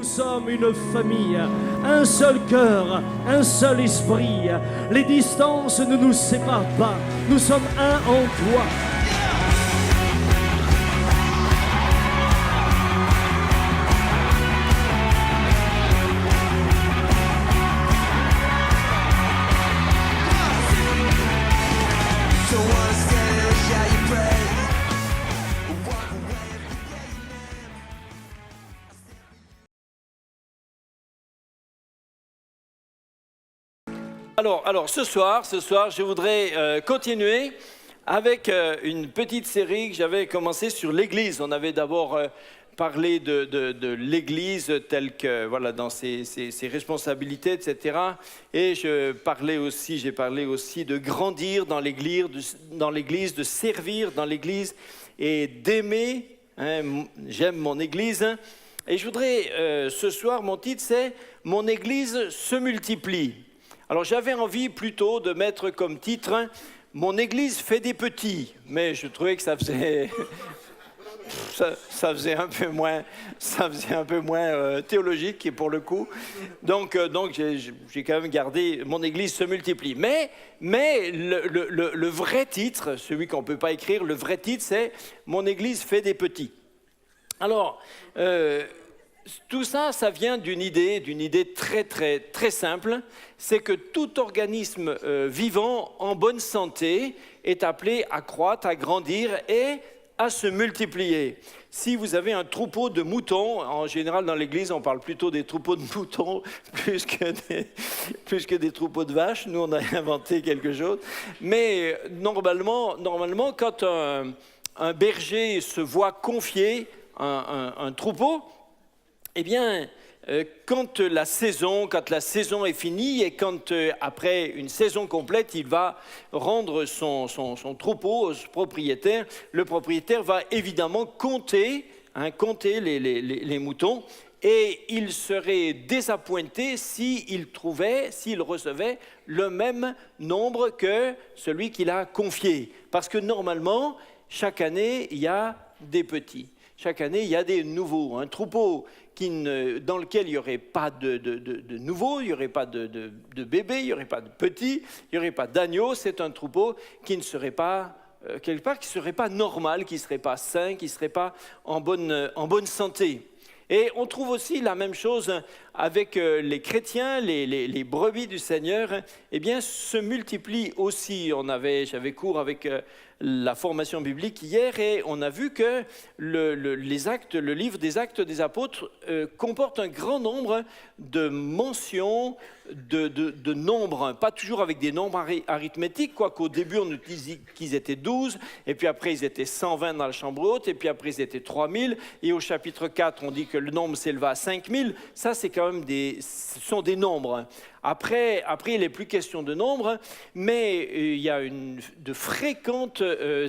sommes une famille, un seul cœur, un seul esprit. Les distances ne nous séparent pas, nous sommes un en toi. Alors, ce soir, je voudrais continuer avec une petite série que j'avais commencée sur l'Église. On avait d'abord parlé de l'Église telle que, voilà, dans ses responsabilités, etc. Et j'ai parlé aussi de grandir dans l'Église, de servir dans l'Église et d'aimer. J'aime mon Église. Et je voudrais, ce soir, mon titre, c'est « Mon Église se multiplie ». Alors j'avais envie plutôt de mettre comme titre « Mon Église fait des petits », mais je trouvais que ça faisait, ça faisait un peu moins théologique pour le coup. Donc j'ai quand même gardé « Mon Église se multiplie ». Mais le vrai titre, celui qu'on ne peut pas écrire, le vrai titre c'est « Mon Église fait des petits ». Alors, tout ça, ça vient d'une idée très simple, c'est que tout organisme vivant en bonne santé est appelé à croître, à grandir et à se multiplier. Si vous avez un troupeau de moutons, en général dans l'Église on parle plutôt des troupeaux de moutons plus que des troupeaux de vaches, nous on a inventé quelque chose, mais normalement quand un berger se voit confier un troupeau, eh bien, quand la saison est finie et quand après une saison complète, il va rendre son troupeau au propriétaire, le propriétaire va évidemment compter les moutons et il serait désappointé s'il recevait le même nombre que celui qu'il a confié. Parce que normalement, chaque année, il y a des petits. Chaque année, il y a des nouveaux. Un troupeau dans lequel il n'y aurait pas de nouveaux, il n'y aurait pas de bébés, il n'y aurait pas de petits, il n'y aurait pas d'agneaux. C'est un troupeau qui ne serait pas, quelque part, qui ne serait pas normal, qui ne serait pas sain, qui ne serait pas en bonne santé. Et on trouve aussi la même chose avec les chrétiens, les brebis du Seigneur, eh bien, se multiplient aussi. J'avais cours avec la formation biblique hier et on a vu que le livre des Actes des Apôtres comporte un grand nombre de mentions de nombres, pas toujours avec des nombres arithmétiques, quoique au début on nous disait qu'ils étaient 12, et puis après ils étaient 120 dans la chambre haute, et puis après ils étaient 3000, et au chapitre 4 on dit que le nombre s'éleva à 5000, ça c'est quand même ce sont des nombres. Après, il n'est plus question de nombre, mais il y a de fréquentes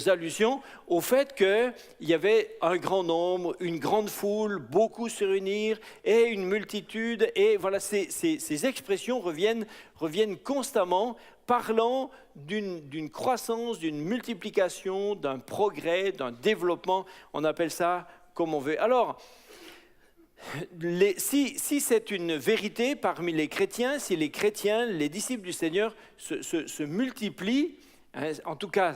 allusions au fait qu'il y avait un grand nombre, une grande foule, beaucoup se réunir, et une multitude, et voilà, ces expressions reviennent constamment, parlant d'une croissance, d'une multiplication, d'un progrès, d'un développement, on appelle ça comme on veut. Alors, si c'est une vérité parmi les chrétiens, si les chrétiens, les disciples du Seigneur se multiplient, en tout cas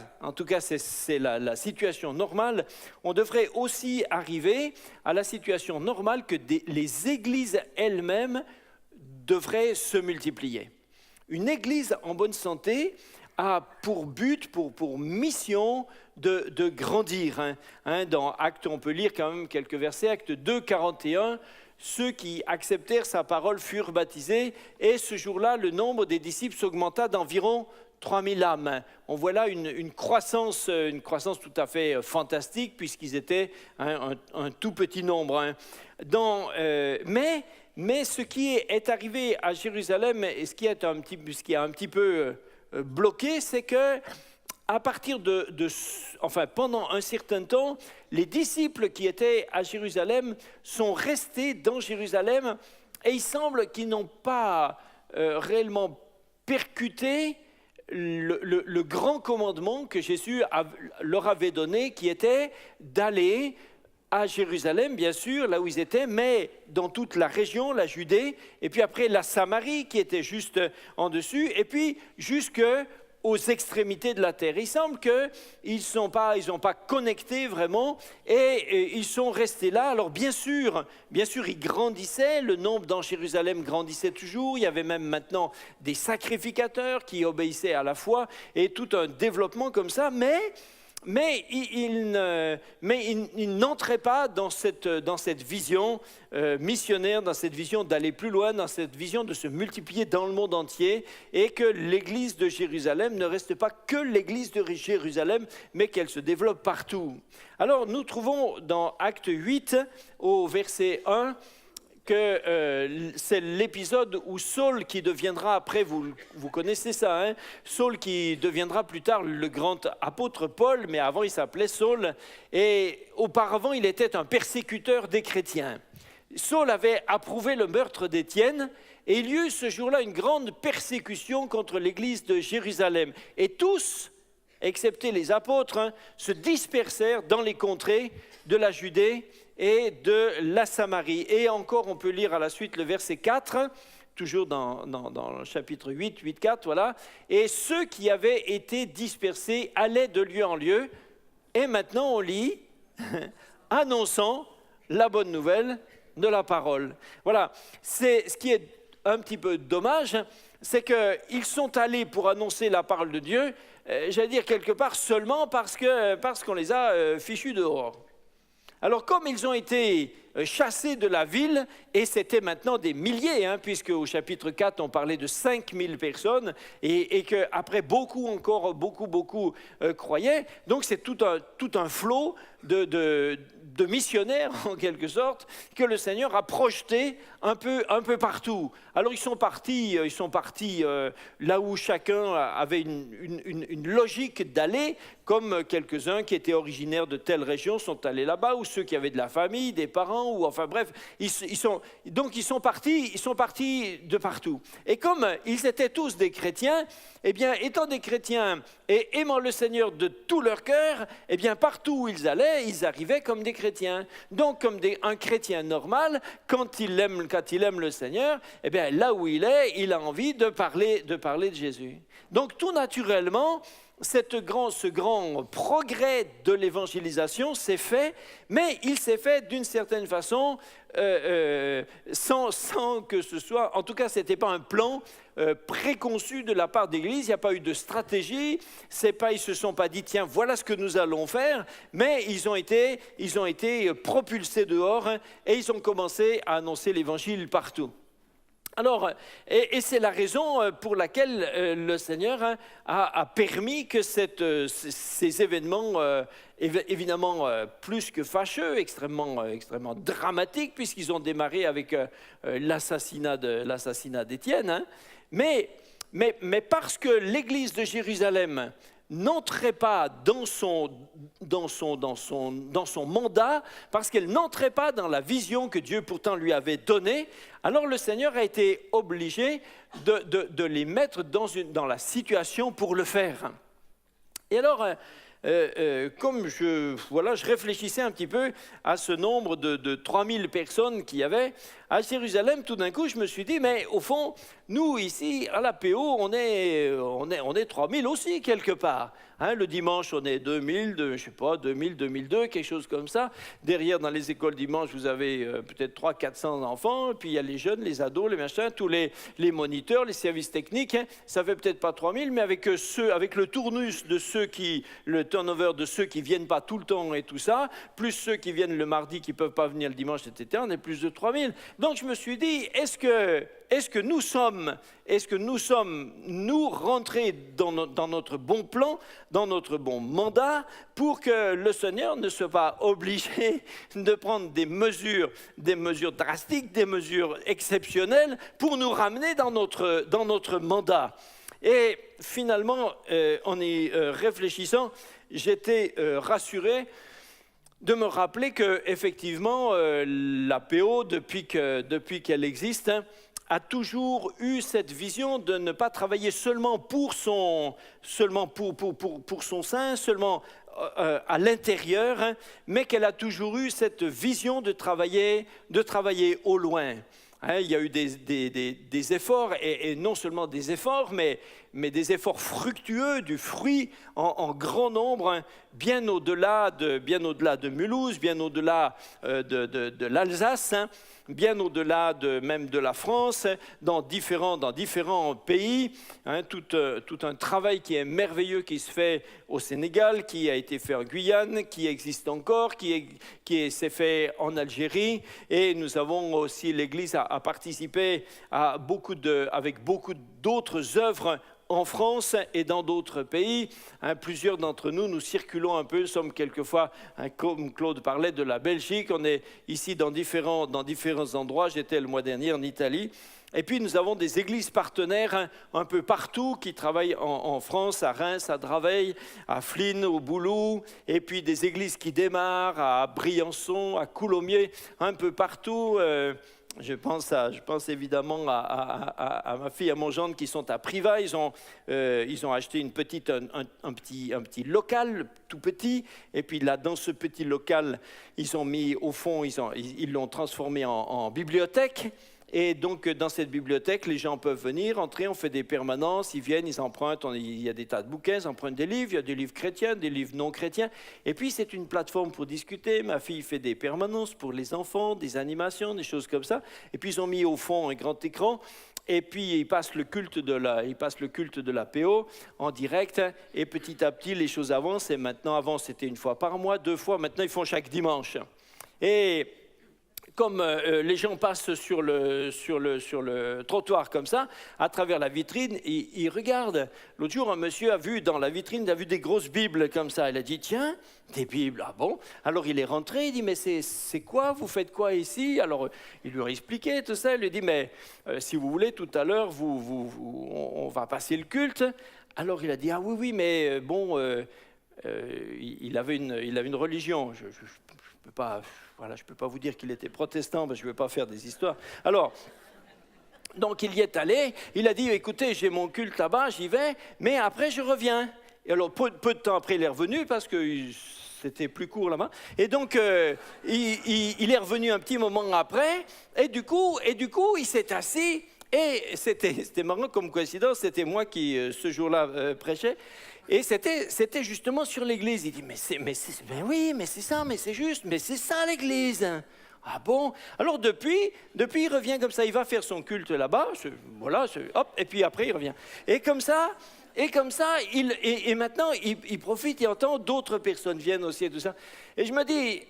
c'est la situation normale, on devrait aussi arriver à la situation normale que les églises elles-mêmes devraient se multiplier. Une église en bonne santé a pour but, pour mission de grandir. Dans Actes, on peut lire quand même quelques versets, Actes 2, 41, ceux qui acceptèrent sa parole furent baptisés, et ce jour-là, le nombre des disciples s'augmenta d'environ 3000 âmes. On voit là une croissance tout à fait fantastique, puisqu'ils étaient un tout petit nombre. Mais ce qui est arrivé à Jérusalem, et ce qui a un petit peu bloqué, c'est que à partir pendant un certain temps, les disciples qui étaient à Jérusalem sont restés dans Jérusalem et il semble qu'ils n'ont pas réellement percuté le grand commandement que Jésus leur avait donné, qui était d'aller à Jérusalem, bien sûr, là où ils étaient, mais dans toute la région, la Judée, et puis après la Samarie qui était juste en dessus, et puis jusque aux extrémités de la terre. Il semble qu'ils n'ont pas connecté vraiment et ils sont restés là. Alors bien sûr, ils grandissaient, le nombre dans Jérusalem grandissait toujours, il y avait même maintenant des sacrificateurs qui obéissaient à la foi et tout un développement comme ça, mais il n'entrait pas dans cette vision missionnaire, dans cette vision d'aller plus loin, dans cette vision de se multiplier dans le monde entier et que l'église de Jérusalem ne reste pas que l'église de Jérusalem, mais qu'elle se développe partout. Alors nous trouvons dans Acte 8 au verset 1 que c'est l'épisode où Saul qui deviendra, après vous connaissez ça, hein, Saul qui deviendra plus tard le grand apôtre Paul, mais avant il s'appelait Saul, et auparavant il était un persécuteur des chrétiens. Saul avait approuvé le meurtre d'Étienne, et il y eut ce jour-là une grande persécution contre l'église de Jérusalem. Et tous, excepté les apôtres, se dispersèrent dans les contrées de la Judée et de la Samarie. Et encore, on peut lire à la suite le verset 4, toujours dans le chapitre 8, 4, voilà. Et ceux qui avaient été dispersés allaient de lieu en lieu. Et maintenant, on lit, annonçant la bonne nouvelle de la parole. Voilà, c'est ce qui est un petit peu dommage, c'est qu'ils sont allés pour annoncer la parole de Dieu, j'allais dire quelque part seulement parce qu'on les a fichus dehors. Alors comme ils ont été chassés de la ville, et c'était maintenant des milliers, puisque au chapitre 4 on parlait de 5000 personnes, et qu'après beaucoup croyaient, donc c'est tout un flot de missionnaires en quelque sorte que le Seigneur a projeté un peu partout. Alors ils sont partis là où chacun avait une logique d'aller, comme quelques-uns qui étaient originaires de telle région sont allés là-bas, ou ceux qui avaient de la famille, des parents, ou enfin bref, ils sont partis de partout. Et comme ils étaient tous des chrétiens, eh bien étant des chrétiens et aimant le Seigneur de tout leur cœur, eh bien partout où ils allaient, ils arrivaient comme des chrétiens. Donc comme un chrétien normal, quand il aime le Seigneur, eh bien là où il est, il a envie de parler de Jésus. Donc tout naturellement, ce grand progrès de l'évangélisation s'est fait, mais il s'est fait d'une certaine façon sans que ce soit, en tout cas ce n'était pas un plan préconçu de la part de l'Église, il n'y a pas eu de stratégie, ils ne se sont pas dit tiens voilà ce que nous allons faire, mais ils ont été propulsés dehors et ils ont commencé à annoncer l'évangile partout. Alors, et c'est la raison pour laquelle le Seigneur a permis que ces événements, évidemment plus que fâcheux, extrêmement dramatiques, puisqu'ils ont démarré avec l'assassinat d'Étienne, mais parce que l'Église de Jérusalem n'entrait pas dans son mandat, parce qu'elle n'entrait pas dans la vision que Dieu pourtant lui avait donnée, alors le Seigneur a été obligé de les mettre dans la situation pour le faire. Et alors, comme je réfléchissais un petit peu à ce nombre de 3000 personnes qu'il y avait à Jérusalem, tout d'un coup, je me suis dit, mais au fond, nous, ici, à la PO, on est 3000 aussi, quelque part. Le dimanche, on est 2000, 2002, quelque chose comme ça. Derrière, dans les écoles dimanche, vous avez peut-être 300-400 enfants. Puis il y a les jeunes, les ados, les machins, tous les moniteurs, les services techniques. Ça fait peut-être pas 3000, mais avec le tournus de le turnover de ceux qui viennent pas tout le temps et tout ça, plus ceux qui viennent le mardi, qui peuvent pas venir le dimanche, etc., on est plus de 3000. Donc je me suis dit, est-ce que nous sommes rentrés dans notre bon plan, dans notre bon mandat, pour que le Seigneur ne soit pas obligé de prendre des mesures drastiques, des mesures exceptionnelles, pour nous ramener dans notre mandat. Et finalement, en y réfléchissant, j'étais rassuré de me rappeler qu'effectivement, la PO, depuis qu'elle existe, a toujours eu cette vision de ne pas travailler seulement pour son sein, seulement à l'intérieur, hein, mais qu'elle a toujours eu cette vision de travailler au loin. Hein, il y a eu des efforts, et non seulement des efforts, mais des efforts fructueux, du fruit en grand nombre, hein, bien au-delà de Mulhouse, bien au-delà de l'Alsace, hein, bien au-delà même de la France, dans différents pays. Hein, tout un travail qui est merveilleux qui se fait au Sénégal, qui a été fait en Guyane, qui existe encore, qui s'est fait en Algérie. Et nous avons aussi, l'Église a participé avec beaucoup d'autres œuvres en France et dans d'autres pays. Hein, plusieurs d'entre nous circulons un peu, sommes quelquefois, hein, comme Claude parlait de la Belgique, on est ici dans différents endroits. J'étais le mois dernier en Italie. Et puis nous avons des églises partenaires, hein, un peu partout qui travaillent en France, à Reims, à Draveil, à Flins, au Boulou, et puis des églises qui démarrent à Briançon, à Coulommiers, un peu partout. Je pense évidemment à ma fille, à mon gendre qui sont à Privas. Ils ont acheté un petit local tout petit. Et puis là, dans ce petit local, ils ont mis au fond, ils l'ont transformé en bibliothèque. Et donc, dans cette bibliothèque, les gens peuvent venir, entrer, on fait des permanences, ils viennent, ils empruntent, il y a des tas de bouquins, ils empruntent des livres, il y a des livres chrétiens, des livres non chrétiens. Et puis, c'est une plateforme pour discuter. Ma fille fait des permanences pour les enfants, des animations, des choses comme ça. Et puis, ils ont mis au fond un grand écran. Et puis, ils passent le culte de la PO en direct. Et petit à petit, les choses avancent. Et maintenant, avant, c'était une fois par mois, 2 fois. Maintenant, ils font chaque dimanche. Et comme les gens passent sur le trottoir comme ça, à travers la vitrine, ils regardent. L'autre jour, un monsieur a vu dans la vitrine, il a vu des grosses Bibles comme ça. Il a dit, tiens, des Bibles, ah bon? Alors il est rentré, il dit, mais c'est quoi? Vous faites quoi ici? Alors il lui a expliqué tout ça. Il lui dit, mais si vous voulez, tout à l'heure, on va passer le culte. Alors il a dit, ah oui, mais bon, il avait une religion. Je peux pas vous dire qu'il était protestant, parce que je ne vais pas faire des histoires. Alors, donc il y est allé, il a dit, écoutez, j'ai mon culte là-bas, j'y vais, mais après je reviens. Et alors, peu de temps après, il est revenu, parce que c'était plus court là-bas. Et donc, il est revenu un petit moment après, et du coup il s'est assis, et c'était marrant comme coïncidence, c'était moi qui, ce jour-là, prêchais. Et c'était justement sur l'Église. Il dit, ben oui, mais c'est ça, mais c'est juste, mais c'est ça l'Église. Ah bon? Alors depuis, il revient comme ça, il va faire son culte là-bas, voilà, hop, et puis après il revient. Et comme ça, et maintenant il profite, il entend d'autres personnes viennent aussi et tout ça. Et je me dis,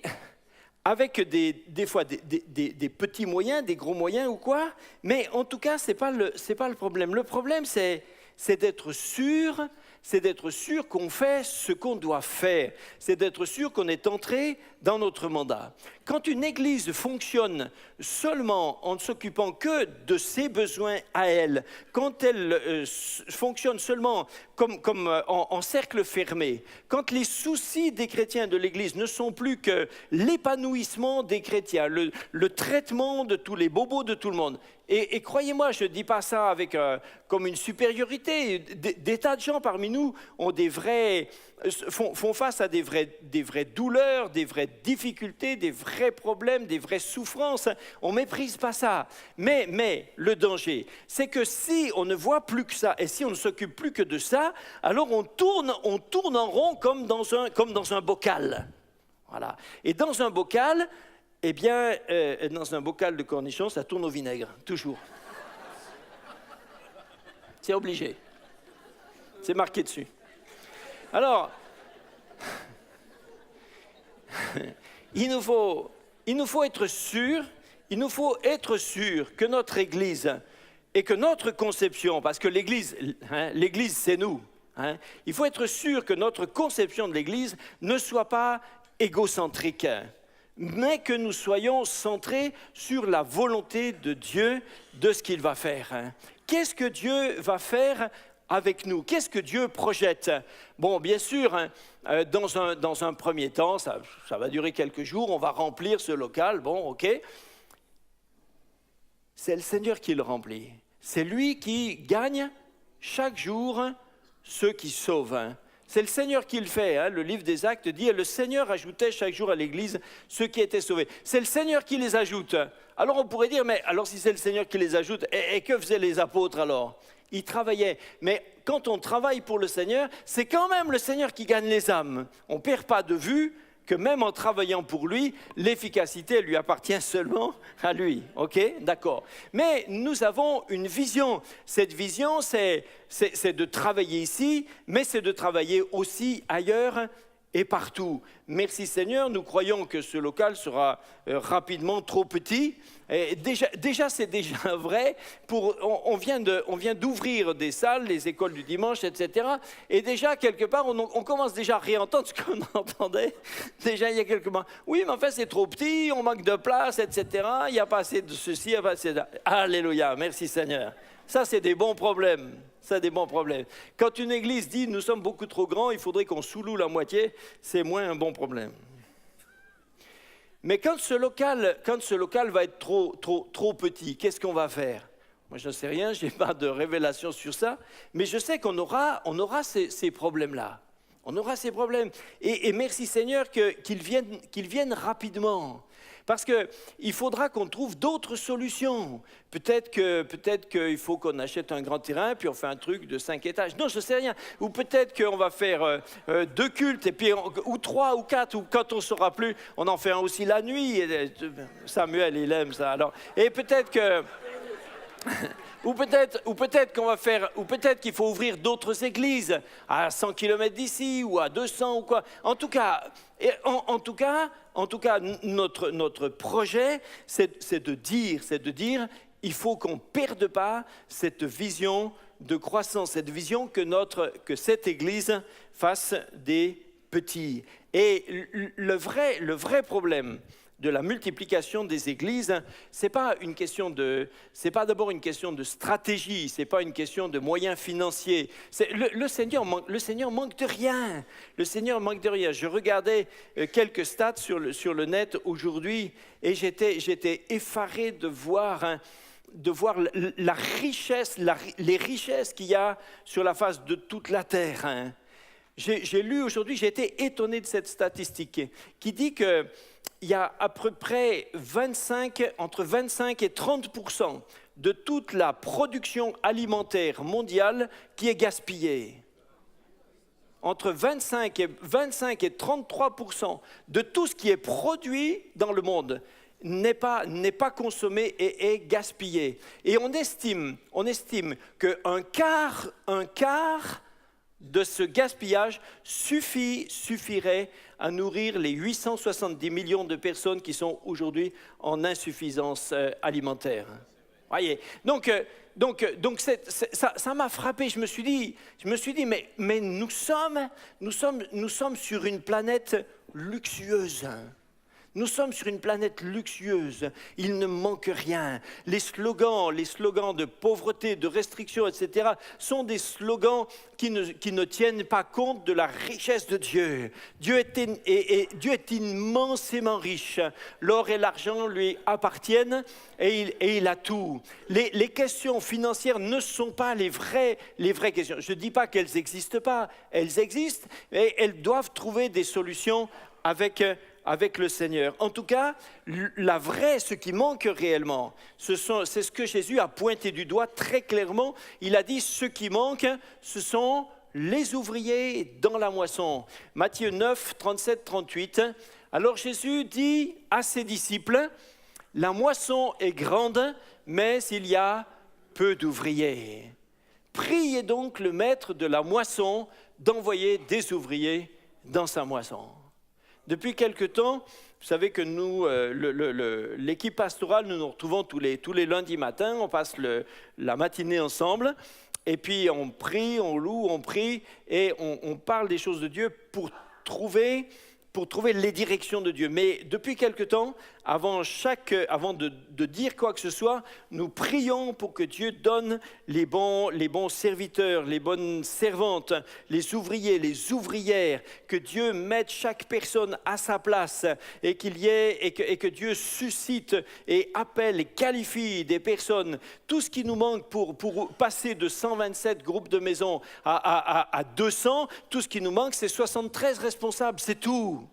avec des fois des petits moyens, des gros moyens ou quoi, mais en tout cas, c'est pas le problème. Le problème, c'est d'être sûr. C'est d'être sûr qu'on fait ce qu'on doit faire. C'est d'être sûr qu'on est entré dans notre mandat. Quand une église fonctionne seulement en ne s'occupant que de ses besoins à elle, quand elle fonctionne seulement comme en cercle fermé, quand les soucis des chrétiens de l'église ne sont plus que l'épanouissement des chrétiens, le traitement de tous les bobos de tout le monde, et croyez-moi, je ne dis pas ça comme une supériorité. Des tas de gens parmi nous font face à des vraies douleurs, des vraies difficultés, des vrais problèmes, des vraies souffrances. On ne méprise pas ça. Mais le danger, c'est que si on ne voit plus que ça, et si on ne s'occupe plus que de ça, alors on tourne en rond comme dans un bocal. Voilà. Et dans un bocal, eh bien, dans un bocal de cornichons, ça tourne au vinaigre, toujours. C'est obligé. C'est marqué dessus. Alors, il nous faut être sûr que notre Église et que notre conception, parce que l'Église, c'est nous. Hein, il faut être sûr que notre conception de l'Église ne soit pas égocentrique, mais que nous soyons centrés sur la volonté de Dieu, de ce qu'il va faire. Qu'est-ce que Dieu va faire avec nous? Qu'est-ce que Dieu projette? Bon, bien sûr, dans un premier temps, ça va durer quelques jours, on va remplir ce local, bon, ok. C'est le Seigneur qui le remplit. C'est lui qui gagne chaque jour ceux qui sauvent. C'est le Seigneur qui le fait. Hein. Le livre des Actes dit « Le Seigneur ajoutait chaque jour à l'Église ceux qui étaient sauvés ». C'est le Seigneur qui les ajoute. Alors on pourrait dire « Mais alors si c'est le Seigneur qui les ajoute, et que faisaient les apôtres alors ?» Ils travaillaient. Mais quand on travaille pour le Seigneur, c'est quand même le Seigneur qui gagne les âmes. On ne perd pas de vue que même en travaillant pour lui, l'efficacité lui appartient seulement à lui. OK? D'accord. Mais nous avons une vision. Cette vision, c'est de travailler ici, mais c'est de travailler aussi ailleurs et partout. Merci Seigneur, nous croyons que ce local sera rapidement trop petit. Et déjà c'est déjà vrai. On vient d'ouvrir des salles, les écoles du dimanche, etc. Et déjà, quelque part, on commence déjà à réentendre ce qu'on entendait déjà il y a quelques mois. Oui, mais en fait, c'est trop petit, on manque de place, etc. Il n'y a pas assez de ceci, il n'y a pas assez de... Alléluia, merci Seigneur. Ça, c'est des bons problèmes. Ça, des bons problèmes. Quand une église dit « nous sommes beaucoup trop grands, il faudrait qu'on sous-loue la moitié », c'est moins un bon problème. Mais quand ce local va être trop petit, qu'est-ce qu'on va faire? Moi, je ne sais rien, je n'ai pas de révélation sur ça, mais je sais qu'on aura ces problèmes-là. On aura ces problèmes. Et merci Seigneur qu'ils viennent rapidement. Parce qu'il faudra qu'on trouve d'autres solutions. Peut-être qu'il faut qu'on achète un grand terrain, puis on fait un truc de 5 étages. Non, je ne sais rien. Ou peut-être qu'on va faire 2 cultes, et puis, ou 3 ou 4, ou quand on ne saura plus, on en fait un aussi la nuit. Samuel, il aime ça. Alors. Et peut-être que... Ou peut-être qu'on va faire, ou peut-être qu'il faut ouvrir d'autres églises à 100 km d'ici ou à 200 ou quoi. En tout cas, notre projet, c'est de dire, il faut qu'on ne perde pas cette vision de croissance, cette vision que cette église fasse des petits. Et le vrai problème de la multiplication des églises, c'est pas d'abord une question de stratégie, c'est pas une question de moyens financiers. Le Seigneur manque de rien. Le Seigneur manque de rien. Je regardais quelques stats sur le net aujourd'hui et j'étais effaré de voir la richesse, les richesses qu'il y a sur la face de toute la terre. Hein. J'ai lu aujourd'hui, j'ai été étonné de cette statistique qui dit qu'il y a à peu près entre 25 et 30% de toute la production alimentaire mondiale qui est gaspillée. Entre 25 et 33% de tout ce qui est produit dans le monde n'est pas consommé et est gaspillé. Et on estime qu'un quart de ce gaspillage suffirait à nourrir les 870 millions de personnes qui sont aujourd'hui en insuffisance alimentaire. Voyez. Donc ça m'a frappé. Je me suis dit, mais nous sommes sur une planète luxueuse. Nous sommes sur une planète luxueuse, il ne manque rien. Les slogans de pauvreté, de restriction, etc., sont des slogans qui ne tiennent pas compte de la richesse de Dieu. Dieu est immensément riche. L'or et l'argent lui appartiennent et il a tout. Les questions financières ne sont pas les vraies questions. Je ne dis pas qu'elles n'existent pas, elles existent, et elles doivent trouver des solutions avec le Seigneur. En tout cas, ce qui manque réellement, c'est ce que Jésus a pointé du doigt très clairement. Il a dit, ce qui manque, ce sont les ouvriers dans la moisson. Matthieu 9, 37, 38. Alors Jésus dit à ses disciples, la moisson est grande, mais il y a peu d'ouvriers. Priez donc le maître de la moisson d'envoyer des ouvriers dans sa moisson. Depuis quelque temps, vous savez que nous, l'équipe pastorale, nous nous retrouvons tous les lundis matins, on passe la matinée ensemble, et puis on prie, on loue, on prie, et on parle des choses de Dieu pour trouver les directions de Dieu. Mais depuis quelque temps, avant de dire quoi que ce soit, nous prions pour que Dieu donne les bons serviteurs, les bonnes servantes, les ouvriers, les ouvrières, que Dieu mette chaque personne à sa place et que Dieu suscite et appelle et qualifie des personnes. Tout ce qui nous manque pour passer de 127 groupes de maisons à 200, tout ce qui nous manque, c'est 73 responsables, c'est tout.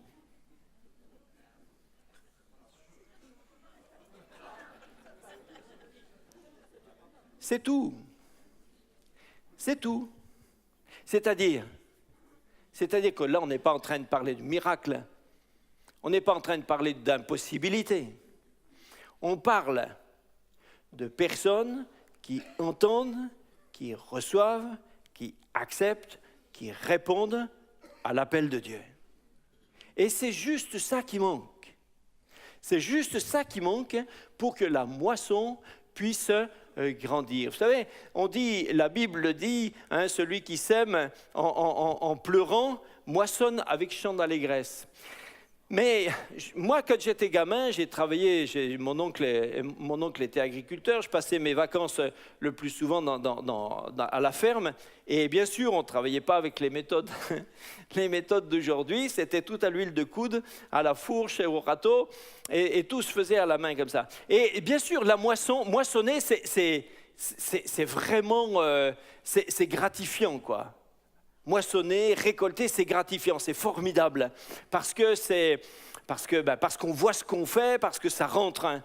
C'est tout. C'est tout. C'est-à-dire que là, on n'est pas en train de parler de miracle. On n'est pas en train de parler d'impossibilité. On parle de personnes qui entendent, qui reçoivent, qui acceptent, qui répondent à l'appel de Dieu. Et c'est juste ça qui manque. C'est juste ça qui manque pour que la moisson puisse grandir. Vous savez, la Bible dit, celui qui sème en pleurant moissonne avec chant d'allégresse. Mais moi, quand j'étais gamin, j'ai travaillé, mon oncle était agriculteur, je passais mes vacances le plus souvent à la ferme, et bien sûr, on ne travaillait pas avec les méthodes d'aujourd'hui, c'était tout à l'huile de coude, à la fourche et au râteau, et tout se faisait à la main comme ça. Et bien sûr, moissonner, c'est vraiment, c'est gratifiant, quoi. Moissonner, récolter, c'est gratifiant, c'est formidable, parce qu'on voit ce qu'on fait, parce que ça rentre.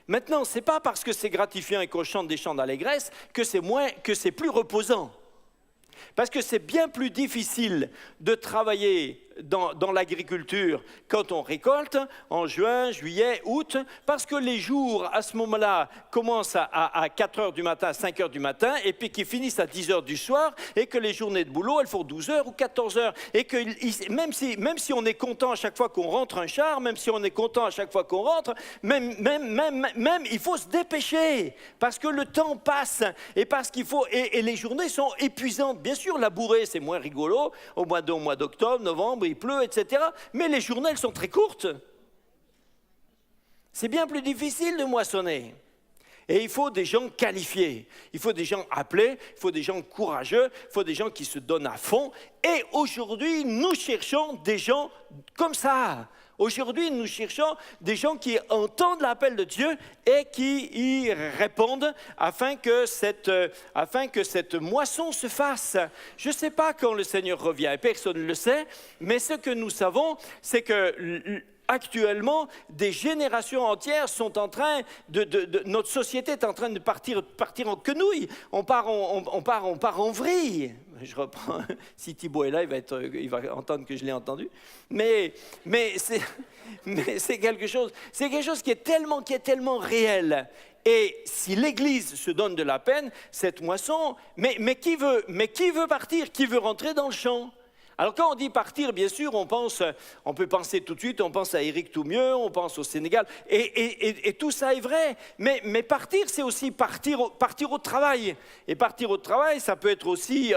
Maintenant, ce n'est pas parce que c'est gratifiant et qu'on chante des chants d'allégresse que c'est plus reposant. Parce que c'est bien plus difficile de travailler dans l'agriculture quand on récolte en juin, juillet, août, parce que les jours à ce moment-là commencent à 4 heures du matin, 5 heures du matin, et puis qu'ils finissent à 10 heures du soir, et que les journées de boulot, elles font 12 heures ou 14 heures. Et que même si on est content à chaque fois qu'on rentre un char, même si on est content à chaque fois qu'on rentre, même il faut se dépêcher, parce que le temps passe, et les journées sont épuisantes. Bien sûr, labourer, c'est moins rigolo, au mois d'octobre, novembre, il pleut, etc. Mais les journées, elles sont très courtes. C'est bien plus difficile de moissonner. Et il faut des gens qualifiés, il faut des gens appelés, il faut des gens courageux, il faut des gens qui se donnent à fond. Et aujourd'hui, nous cherchons des gens comme ça. Aujourd'hui, nous cherchons des gens qui entendent l'appel de Dieu et qui y répondent afin que cette moisson se fasse. Je ne sais pas quand le Seigneur revient, et personne ne le sait, mais ce que nous savons, c'est que actuellement, des générations entières sont en train notre société est en train de partir en quenouille. On part en vrille. Je reprends. Si Thibaut est là, il va entendre que je l'ai entendu. Mais c'est quelque chose qui est tellement réel. Et si l'Église se donne de la peine, cette moisson, mais qui veut partir? Qui veut rentrer dans le champ? Alors quand on dit partir, bien sûr, on peut penser tout de suite, on pense à Éric Toumieux, on pense au Sénégal, et tout ça est vrai. Mais partir, c'est aussi partir au travail. Et partir au travail, ça peut être aussi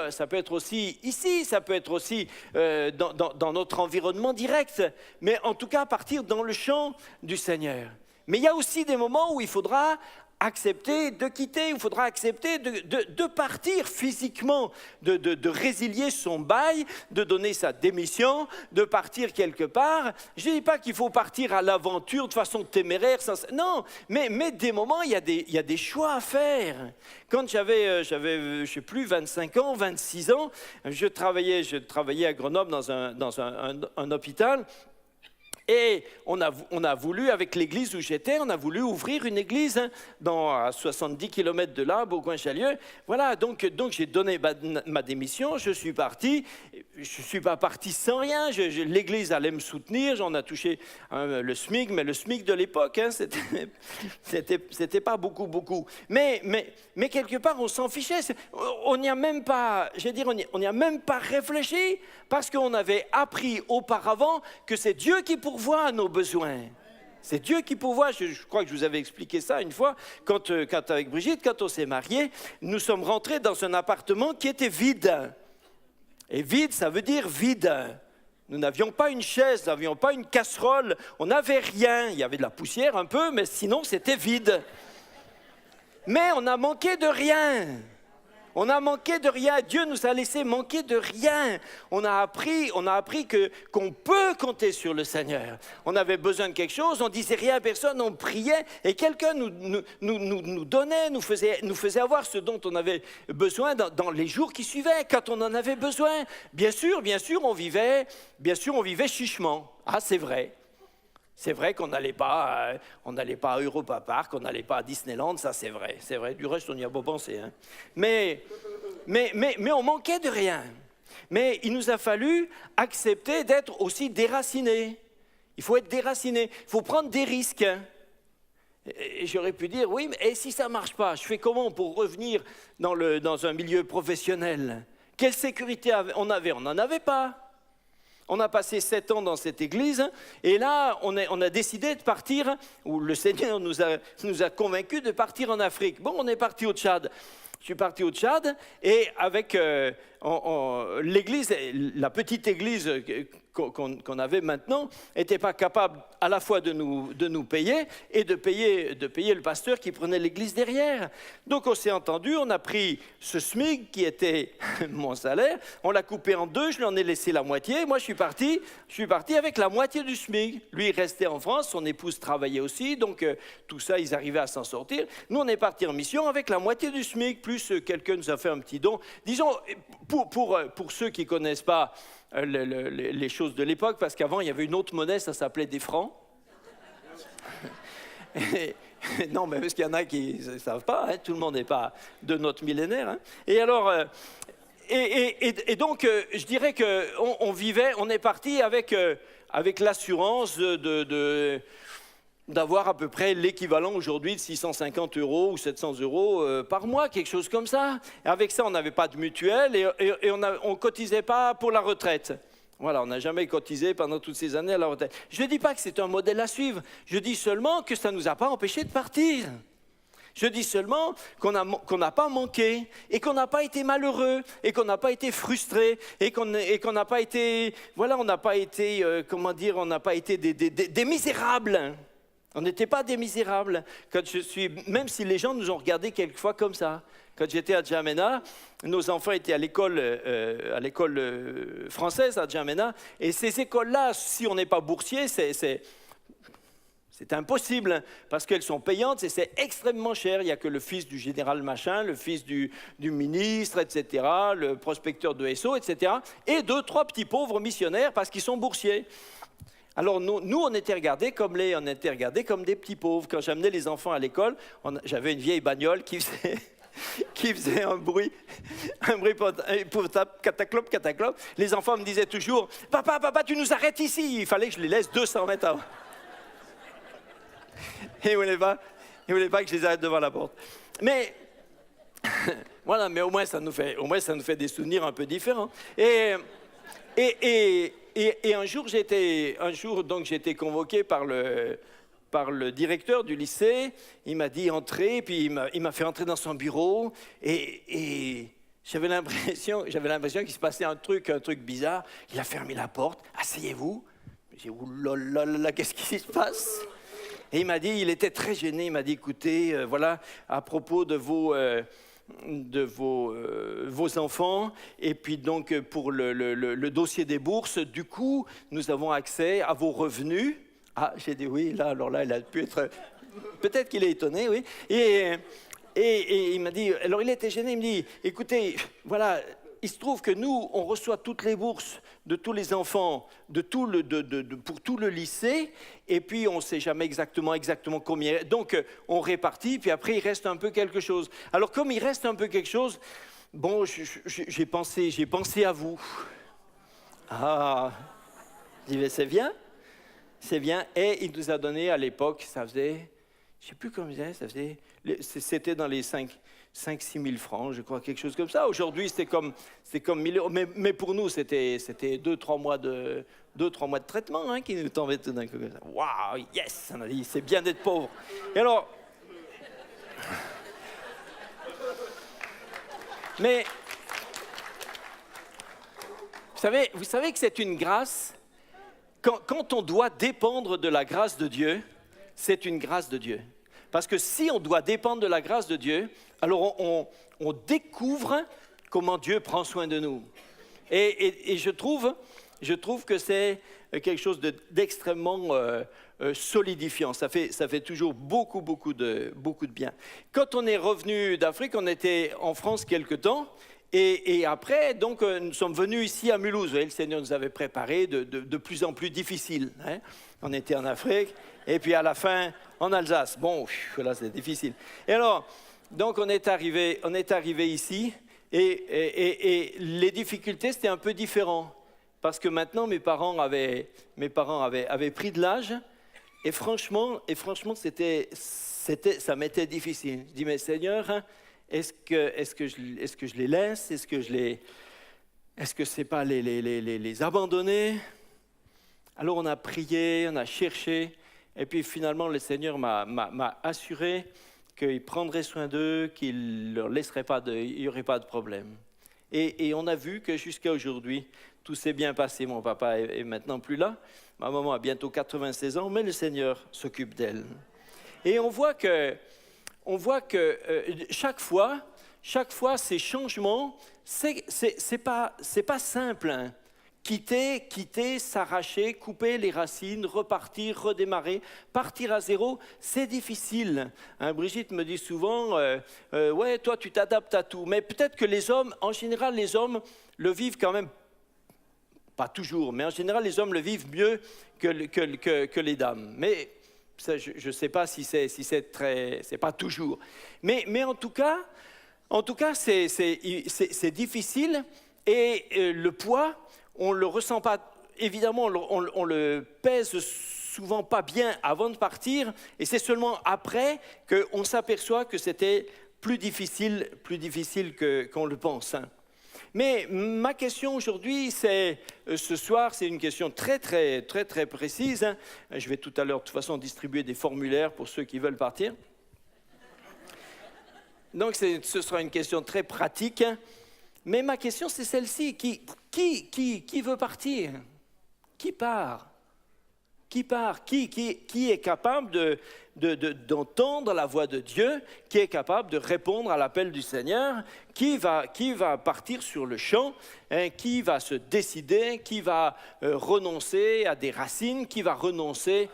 ici, ça peut être aussi dans notre environnement direct. Mais en tout cas, partir dans le champ du Seigneur. Mais il y a aussi des moments où il faudra accepter de quitter, il faudra accepter de partir physiquement, de résilier son bail, de donner sa démission, de partir quelque part. Je ne dis pas qu'il faut partir à l'aventure de façon téméraire, non, mais des moments, il y a des choix à faire. Quand j'avais je ne sais plus, 25 ans, 26 ans, je travaillais à Grenoble dans un hôpital. Et on a voulu, avec l'église où j'étais, on a voulu ouvrir une église à 70 km de là, Bourgoin-Jallieu. Voilà, donc j'ai donné ma démission, je suis parti. Je ne suis pas parti sans rien, l'église allait me soutenir, j'en ai touché le SMIC, mais le SMIC de l'époque, c'était pas beaucoup. Mais quelque part, on s'en fichait. On n'y a même pas, on n'y a même pas réfléchi, parce qu'on avait appris auparavant que c'est Dieu qui pourvoit à nos besoins. C'est Dieu qui pourvoit. Je crois que je vous avais expliqué ça une fois, quand avec Brigitte, quand on s'est mariés, nous sommes rentrés dans un appartement qui était vide. Et vide, ça veut dire vide. Nous n'avions pas une chaise, nous n'avions pas une casserole, on n'avait rien. Il y avait de la poussière un peu, mais sinon c'était vide. Mais on a manqué de rien. On a manqué de rien. Dieu nous a laissé manquer de rien. On a appris qu'on peut compter sur le Seigneur. On avait besoin de quelque chose, on disait rien à personne, on priait et quelqu'un nous donnait, nous faisait avoir ce dont on avait besoin dans les jours qui suivaient, quand on en avait besoin. Bien sûr, on vivait chichement. Ah, c'est vrai. C'est vrai qu'on n'allait pas à Europa Park, on n'allait pas à Disneyland, ça c'est vrai. C'est vrai, du reste on n'y a pas pensé. Hein. Mais on manquait de rien. Mais il nous a fallu accepter d'être aussi déracinés. Il faut être déraciné, il faut prendre des risques. Et j'aurais pu dire, oui, mais si ça ne marche pas, je fais comment pour revenir dans un milieu professionnel? Quelle sécurité on avait? On n'en avait pas. On a passé 7 ans dans cette église et là, on a décidé de partir, ou le Seigneur nous a convaincus de partir en Afrique. Bon, on est parti au Tchad. Je suis parti au Tchad et avec l'église, la petite église qu'on avait maintenant, n'était pas capable à la fois de nous payer et de payer le pasteur qui prenait l'église derrière. Donc on s'est entendu, on a pris ce SMIC qui était mon salaire, on l'a coupé en deux, je lui en ai laissé la moitié. Moi je suis parti avec la moitié du SMIC. Lui il restait en France, son épouse travaillait aussi, donc tout ça ils arrivaient à s'en sortir. Nous on est parti en mission avec la moitié du SMIC, plus quelqu'un nous a fait un petit don. Disons, pour ceux qui ne connaissent pas les choses de l'époque, parce qu'avant il y avait une autre monnaie, ça s'appelait des francs. Non, mais parce qu'il y en a qui ne savent pas, hein, tout le monde n'est pas de notre millénaire. Hein. Et alors, donc, je dirais on est parti avec l'assurance d'avoir à peu près l'équivalent aujourd'hui de 650 € ou 700 € par mois, quelque chose comme ça. Et avec ça, on n'avait pas de mutuelle et on ne cotisait pas pour la retraite. Voilà, on n'a jamais cotisé pendant toutes ces années à la retraite. Je ne dis pas que c'est un modèle à suivre, je dis seulement que ça ne nous a pas empêchés de partir. Je dis seulement qu'on n'a pas manqué et qu'on n'a pas été malheureux et qu'on n'a pas été frustré et qu'on n'a pas été, voilà, on n'a pas été, on n'a pas été des misérables. On n'était pas des misérables. Même si les gens nous ont regardés quelquefois comme ça. Quand j'étais à Djamena, nos enfants étaient à l'école française à Djamena. Et ces écoles-là, si on n'est pas boursier, c'est impossible, parce qu'elles sont payantes et c'est extrêmement cher. Il n'y a que le fils du général machin, le fils du ministre, etc., le prospecteur de SO, etc., et 2-3 petits pauvres missionnaires parce qu'ils sont boursiers. Alors nous, on était regardés comme des petits pauvres. Quand j'amenais les enfants à l'école, j'avais une vieille bagnole qui faisait un bruit épouvantable, cataclope. Les enfants me disaient toujours « Papa, tu nous arrêtes ici !» Il fallait que je les laisse 200 mètres avant. Et ils ne voulaient pas que je les arrête devant la porte. Mais voilà, mais au moins ça nous fait des souvenirs un peu différents. Et un jour, j'ai été convoqué par le directeur du lycée. Il m'a dit entrer, puis il m'a fait entrer dans son bureau. Et j'avais l'impression qu'il se passait un truc bizarre. Il a fermé la porte. Asseyez-vous. J'ai dit, oulala, qu'est-ce qui se passe? Et il m'a dit, il était très gêné. Il m'a dit, écoutez, voilà, à propos de vos enfants, et puis donc pour le dossier des bourses, du coup, nous avons accès à vos revenus. Ah, j'ai dit oui, alors là, il a pu être... Peut-être qu'il est étonné, oui. Et il m'a dit, alors il était gêné, il me dit, écoutez, voilà, il se trouve que nous, on reçoit toutes les bourses de tous les enfants, pour tout le lycée, et puis on ne sait jamais exactement combien. Donc, on répartit, puis après, il reste un peu quelque chose. Alors, comme il reste un peu quelque chose, bon, j'ai pensé à vous. Ah, je dis, c'est bien. Et il nous a donné à l'époque, ça faisait, je ne sais plus combien, c'était dans les 5-6 000 francs, je crois, quelque chose comme ça. Aujourd'hui, c'est comme 1000 euros. Mais pour nous, c'était 2-3 mois de traitement qui nous tombaient tout d'un coup. Waouh, yes, on a dit, c'est bien d'être pauvre. Et alors, mais vous savez que c'est une grâce. quand on doit dépendre de la grâce de Dieu, c'est une grâce de Dieu. Parce que si on doit dépendre de la grâce de Dieu, alors on découvre comment Dieu prend soin de nous. Et je trouve que c'est quelque chose d'extrêmement solidifiant. Ça fait toujours beaucoup de bien. Quand on est revenu d'Afrique, on était en France quelque temps. Et après, donc, nous sommes venus ici à Mulhouse. Vous voyez, le Seigneur nous avait préparé de plus en plus difficile. Hein. On était en Afrique, et puis à la fin, en Alsace. Bon, là, c'est difficile. Et alors, donc, on est arrivé ici, et les difficultés, c'était un peu différent. Parce que maintenant, mes parents avaient pris de l'âge, et franchement, ça m'était difficile. Je dis, mais Seigneur, hein, est-ce que je les laisse? Est-ce que c'est pas les abandonner? Alors on a prié, on a cherché, et puis finalement le Seigneur m'a assuré qu'il prendrait soin d'eux, qu'il leur laisserait pas il n'y aurait pas de problème. Et on a vu que jusqu'à aujourd'hui, tout s'est bien passé. Mon papa est maintenant plus là, ma maman a bientôt 96 ans, mais le Seigneur s'occupe d'elle. Et on voit que chaque fois, ces changements, c'est pas simple. Hein. Quitter, s'arracher, couper les racines, repartir, redémarrer, partir à zéro, c'est difficile. Hein, Brigitte me dit souvent, ouais, toi tu t'adaptes à tout. Mais peut-être que les hommes, en général, les hommes le vivent quand même, pas toujours, mais en général, les hommes le vivent mieux que les dames. Mais ça, je ne sais pas si c'est pas toujours. Mais en tout cas, c'est difficile et le poids, on ne le ressent pas. Évidemment, on le pèse souvent pas bien avant de partir et c'est seulement après qu'on s'aperçoit que c'était plus difficile qu'on le pense. Hein. Mais ma question aujourd'hui, ce soir, c'est une question très précise. Hein. Je vais tout à l'heure, de toute façon, distribuer des formulaires pour ceux qui veulent partir. Donc, ce sera une question très pratique. Hein. Mais ma question, c'est celle-ci. Qui veut partir? Qui part? Qui part? Qui est capable d'entendre la voix de Dieu? Qui est capable de répondre à l'appel du Seigneur? Qui va partir sur le champ? Hein, qui va se décider? Qui va renoncer à des racines? Qui va renoncer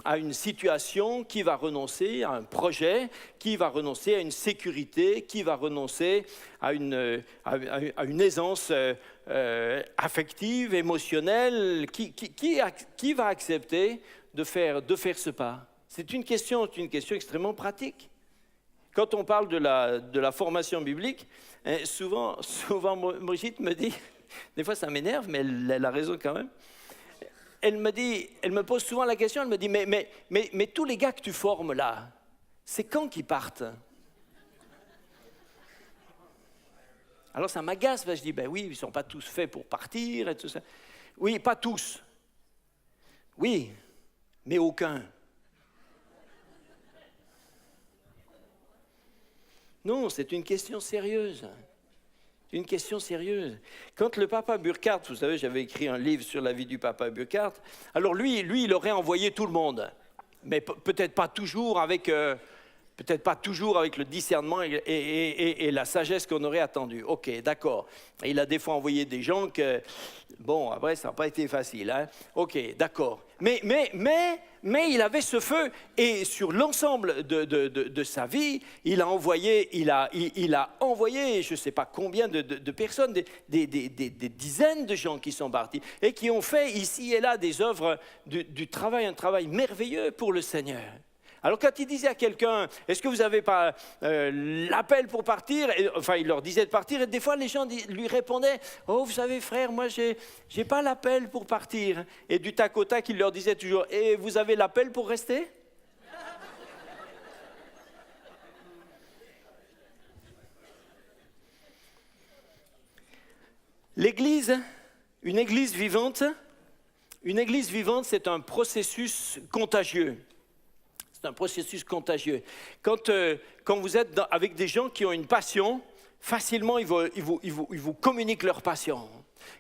à une situation? Qui va renoncer à un projet? Qui va renoncer à une sécurité? Qui va renoncer à une aisance affective, émotionnelle? Qui va accepter de faire ce pas? C'est une question extrêmement pratique. Quand on parle de la formation biblique, souvent Brigitte me dit, des fois ça m'énerve, mais elle a raison quand même. Elle me pose souvent la question, elle me dit, mais tous les gars que tu formes là, c'est quand qu'ils partent? Alors ça m'agace, parce que je dis, ben oui, ils ne sont pas tous faits pour partir et tout ça. Oui, pas tous. Oui, mais aucun. Non, c'est une question sérieuse. C'est une question sérieuse. Quand le papa Burckhardt, vous savez, j'avais écrit un livre sur la vie du papa Burckhardt, alors lui, il aurait envoyé tout le monde, mais peut-être pas toujours avec le discernement et la sagesse qu'on aurait attendu. Ok, d'accord. Il a des fois envoyé des gens que, bon, après, ça n'a pas été facile. Hein? Ok, d'accord. Mais il avait ce feu et sur l'ensemble de sa vie, il a envoyé, je ne sais pas combien de personnes, des dizaines de gens qui sont partis et qui ont fait ici et là des œuvres du travail, un travail merveilleux pour le Seigneur. Alors quand il disait à quelqu'un, est-ce que vous n'avez pas l'appel pour partir? Enfin, il leur disait de partir et des fois les gens lui répondaient, oh vous savez frère, moi j'ai pas l'appel pour partir. Et du tac au tac, il leur disait toujours, et vous avez l'appel pour rester? L'Église, une Église vivante, c'est un processus contagieux. C'est un processus contagieux. Quand vous êtes avec des gens qui ont une passion, facilement ils vous communiquent leur passion.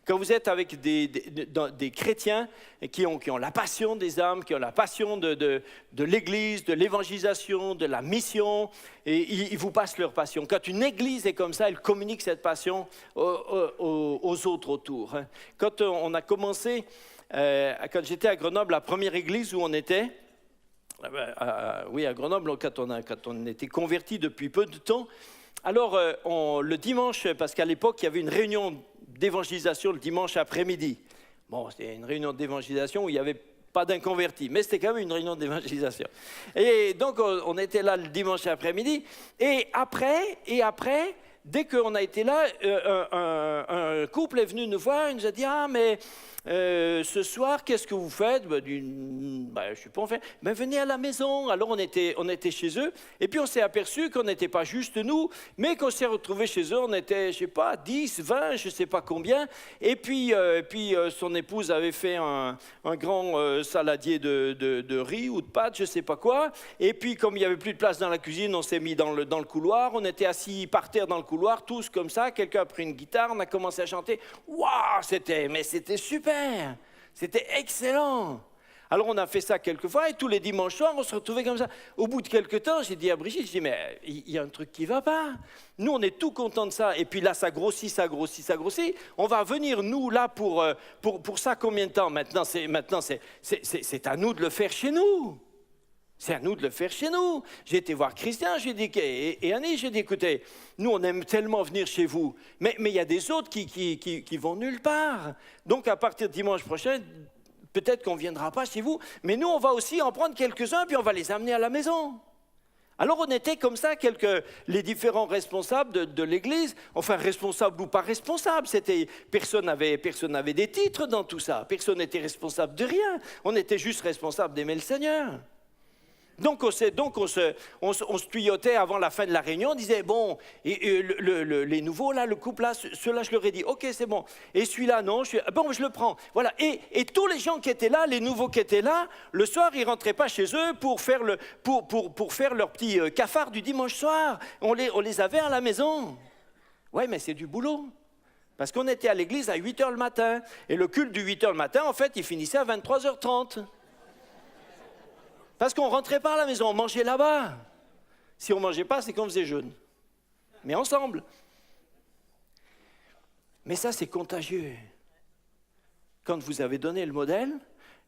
Quand vous êtes avec des chrétiens qui ont la passion des âmes, qui ont la passion de l'Église, de l'évangélisation, de la mission, et ils vous passent leur passion. Quand une Église est comme ça, elle communique cette passion aux autres autour. Quand on a commencé, quand j'étais à Grenoble, la première Église où on était, oui, à Grenoble, quand on était convertis depuis peu de temps, alors le dimanche, parce qu'à l'époque, il y avait une réunion d'évangélisation le dimanche après-midi. Bon, c'était une réunion d'évangélisation où il n'y avait pas d'inconvertis, mais c'était quand même une réunion d'évangélisation. Et donc, on était là le dimanche après-midi, et après, dès qu'on a été là, un couple est venu nous voir, il nous a dit « Ah, mais ce soir, qu'est-ce que vous faites ?» Je ne sais pas, on fait. « Venez à la maison. » Alors, on était chez eux, et puis on s'est aperçu qu'on n'était pas juste nous, mais qu'on s'est retrouvés chez eux, on était, je ne sais pas, 10, 20, je ne sais pas combien, et puis son épouse avait fait un grand saladier de riz ou de pâtes, je ne sais pas quoi, et puis comme il n'y avait plus de place dans la cuisine, on s'est mis dans le couloir, on était assis par terre dans le couloir, tous comme ça, quelqu'un a pris une guitare, on a commencé à chanter. Waouh, c'était super, c'était excellent. Alors on a fait ça quelques fois et tous les dimanches soirs, on se retrouvait comme ça. Au bout de quelques temps, j'ai dit à Brigitte, mais il y a un truc qui ne va pas. Nous, on est tout contents de ça. Et puis là, ça grossit. On va venir, nous, là, pour ça combien de temps? Maintenant, c'est à nous de le faire chez nous. C'est à nous de le faire chez nous. J'ai été voir Christian, j'ai dit, et Annie, j'ai dit, écoutez, nous, on aime tellement venir chez vous, mais il y a des autres qui vont nulle part. Donc, à partir de dimanche prochain, peut-être qu'on ne viendra pas chez vous, mais nous, on va aussi en prendre quelques-uns, puis on va les amener à la maison. Alors, on était comme ça, les différents responsables de l'Église, enfin, responsables ou pas responsables, personne n'avait des titres dans tout ça, personne n'était responsable de rien, on était juste responsable d'aimer le Seigneur. Donc on se tuyautait avant la fin de la réunion, on disait, bon, les nouveaux, là, le couple, là, ceux-là, je leur ai dit, ok, c'est bon. Et celui-là, non, bon, je le prends. Voilà. Et tous les gens qui étaient là, les nouveaux qui étaient là, le soir, ils ne rentraient pas chez eux pour faire leur petit cafard du dimanche soir. On les avait à la maison. Ouais, mais c'est du boulot. Parce qu'on était à l'église à 8h le matin. Et le culte du 8h le matin, en fait, il finissait à 23h30. Parce qu'on ne rentrait pas à la maison, on mangeait là-bas. Si on ne mangeait pas, c'est qu'on faisait jeûne. Mais ensemble. Mais ça, c'est contagieux. Quand vous avez donné le modèle,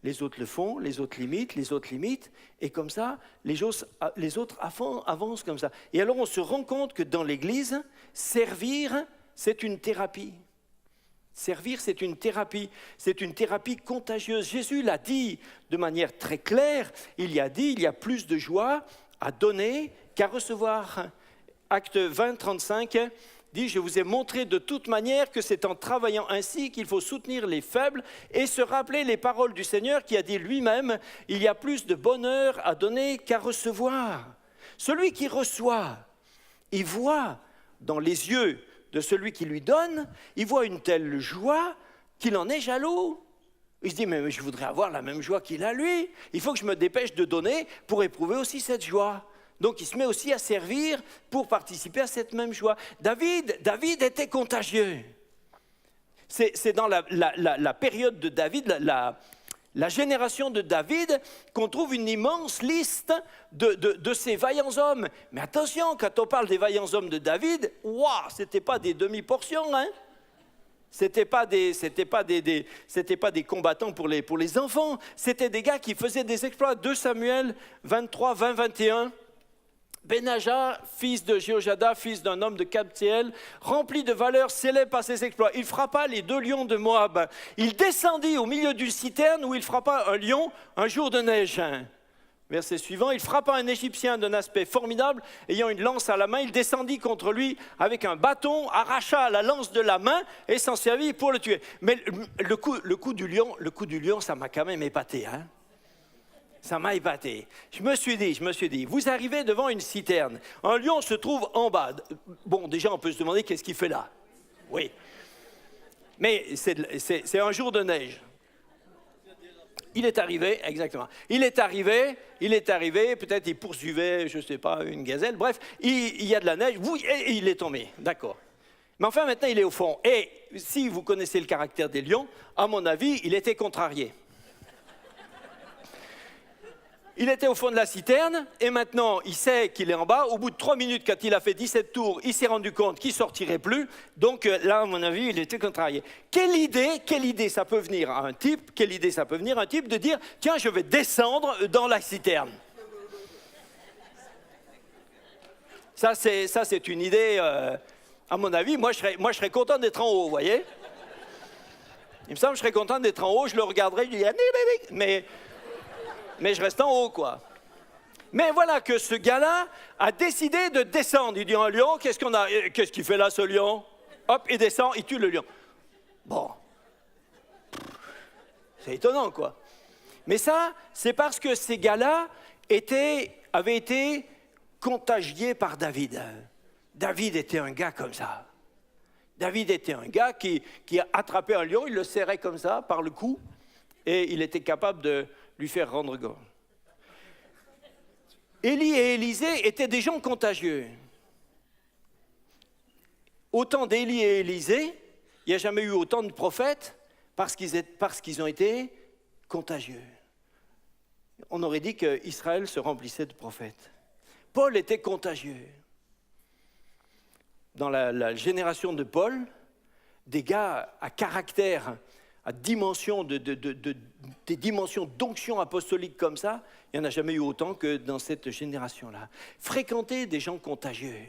les autres le font, les autres limitent, et comme ça, les autres avancent comme ça. Et alors, on se rend compte que dans l'Église, servir, c'est une thérapie. Servir, c'est une thérapie contagieuse. Jésus l'a dit de manière très claire, il y a plus de joie à donner qu'à recevoir. Acte 20, 35 dit, je vous ai montré de toute manière que c'est en travaillant ainsi qu'il faut soutenir les faibles et se rappeler les paroles du Seigneur qui a dit lui-même, il y a plus de bonheur à donner qu'à recevoir. Celui qui reçoit, il voit dans les yeux de celui qui lui donne, il voit une telle joie qu'il en est jaloux. Il se dit, mais je voudrais avoir la même joie qu'il a lui. Il faut que je me dépêche de donner pour éprouver aussi cette joie. Donc il se met aussi à servir pour participer à cette même joie. David était contagieux. C'est dans la période de David, la génération de David, qu'on trouve une immense liste de ces vaillants hommes. Mais attention, quand on parle des vaillants hommes de David, c'était pas des demi-portions, hein. C'était pas des combattants pour les enfants. C'était des gars qui faisaient des exploits. 2 Samuel 23, 20, 21. Benaja, fils de Jéhojada, fils d'un homme de Kabthéel, rempli de valeur, s'élève par ses exploits. Il frappa les 2 lions de Moab. Il descendit au milieu d'une citerne où il frappa un lion un jour de neige. Verset suivant, il frappa un Égyptien d'un aspect formidable, ayant une lance à la main. Il descendit contre lui avec un bâton, arracha la lance de la main et s'en servit pour le tuer. Mais le coup du lion, ça m'a quand même épaté, hein. Ça m'a épaté. Je me suis dit, vous arrivez devant une citerne, un lion se trouve en bas. Bon, déjà, on peut se demander qu'est-ce qu'il fait là. Oui. Mais c'est un jour de neige. Il est arrivé, exactement. Il est arrivé, peut-être il poursuivait, je ne sais pas, une gazelle. Bref, il y a de la neige, et il est tombé, d'accord. Mais enfin, maintenant, il est au fond. Et si vous connaissez le caractère des lions, à mon avis, il était contrarié. Il était au fond de la citerne, et maintenant, il sait qu'il est en bas. Au bout de 3 minutes, quand il a fait 17 tours, il s'est rendu compte qu'il ne sortirait plus. Donc là, à mon avis, il était contrarié. Quelle idée ça peut venir à un type, de dire, tiens, je vais descendre dans la citerne. Ça, c'est une idée, à mon avis, moi, je serais content d'être en haut, vous voyez. Il me semble que je serais content d'être en haut, je le regarderais, je dirais, mais je reste en haut, quoi. Mais voilà que ce gars-là a décidé de descendre. Il dit, un lion, qu'est-ce qu'il fait là, ce lion? Hop, il descend, il tue le lion. Bon. C'est étonnant, quoi. Mais ça, c'est parce que ces gars-là avaient été contagiés par David. David était un gars comme ça. David était un gars qui attrapait un lion, il le serrait comme ça, par le cou, et il était capable de lui faire rendre gorge. Élie et Élisée étaient des gens contagieux. Autant d'Élie et Élisée, il n'y a jamais eu autant de prophètes parce qu'ils ont été contagieux. On aurait dit qu'Israël se remplissait de prophètes. Paul était contagieux. Dans la génération de Paul, des gars à caractère, à dimension des dimensions d'onction apostolique comme ça, il n'y en a jamais eu autant que dans cette génération-là. Fréquenter des gens contagieux.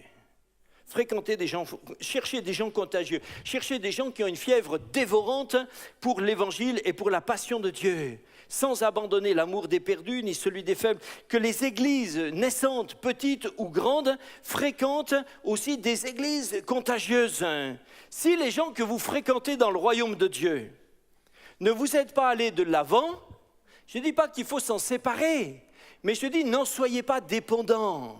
Chercher des gens contagieux. Chercher des gens qui ont une fièvre dévorante pour l'évangile et pour la passion de Dieu, sans abandonner l'amour des perdus ni celui des faibles. Que les églises naissantes, petites ou grandes, fréquentent aussi des églises contagieuses. Si les gens que vous fréquentez dans le royaume de Dieu ne vous aident pas à aller de l'avant, je ne dis pas qu'il faut s'en séparer, mais je dis n'en soyez pas dépendants.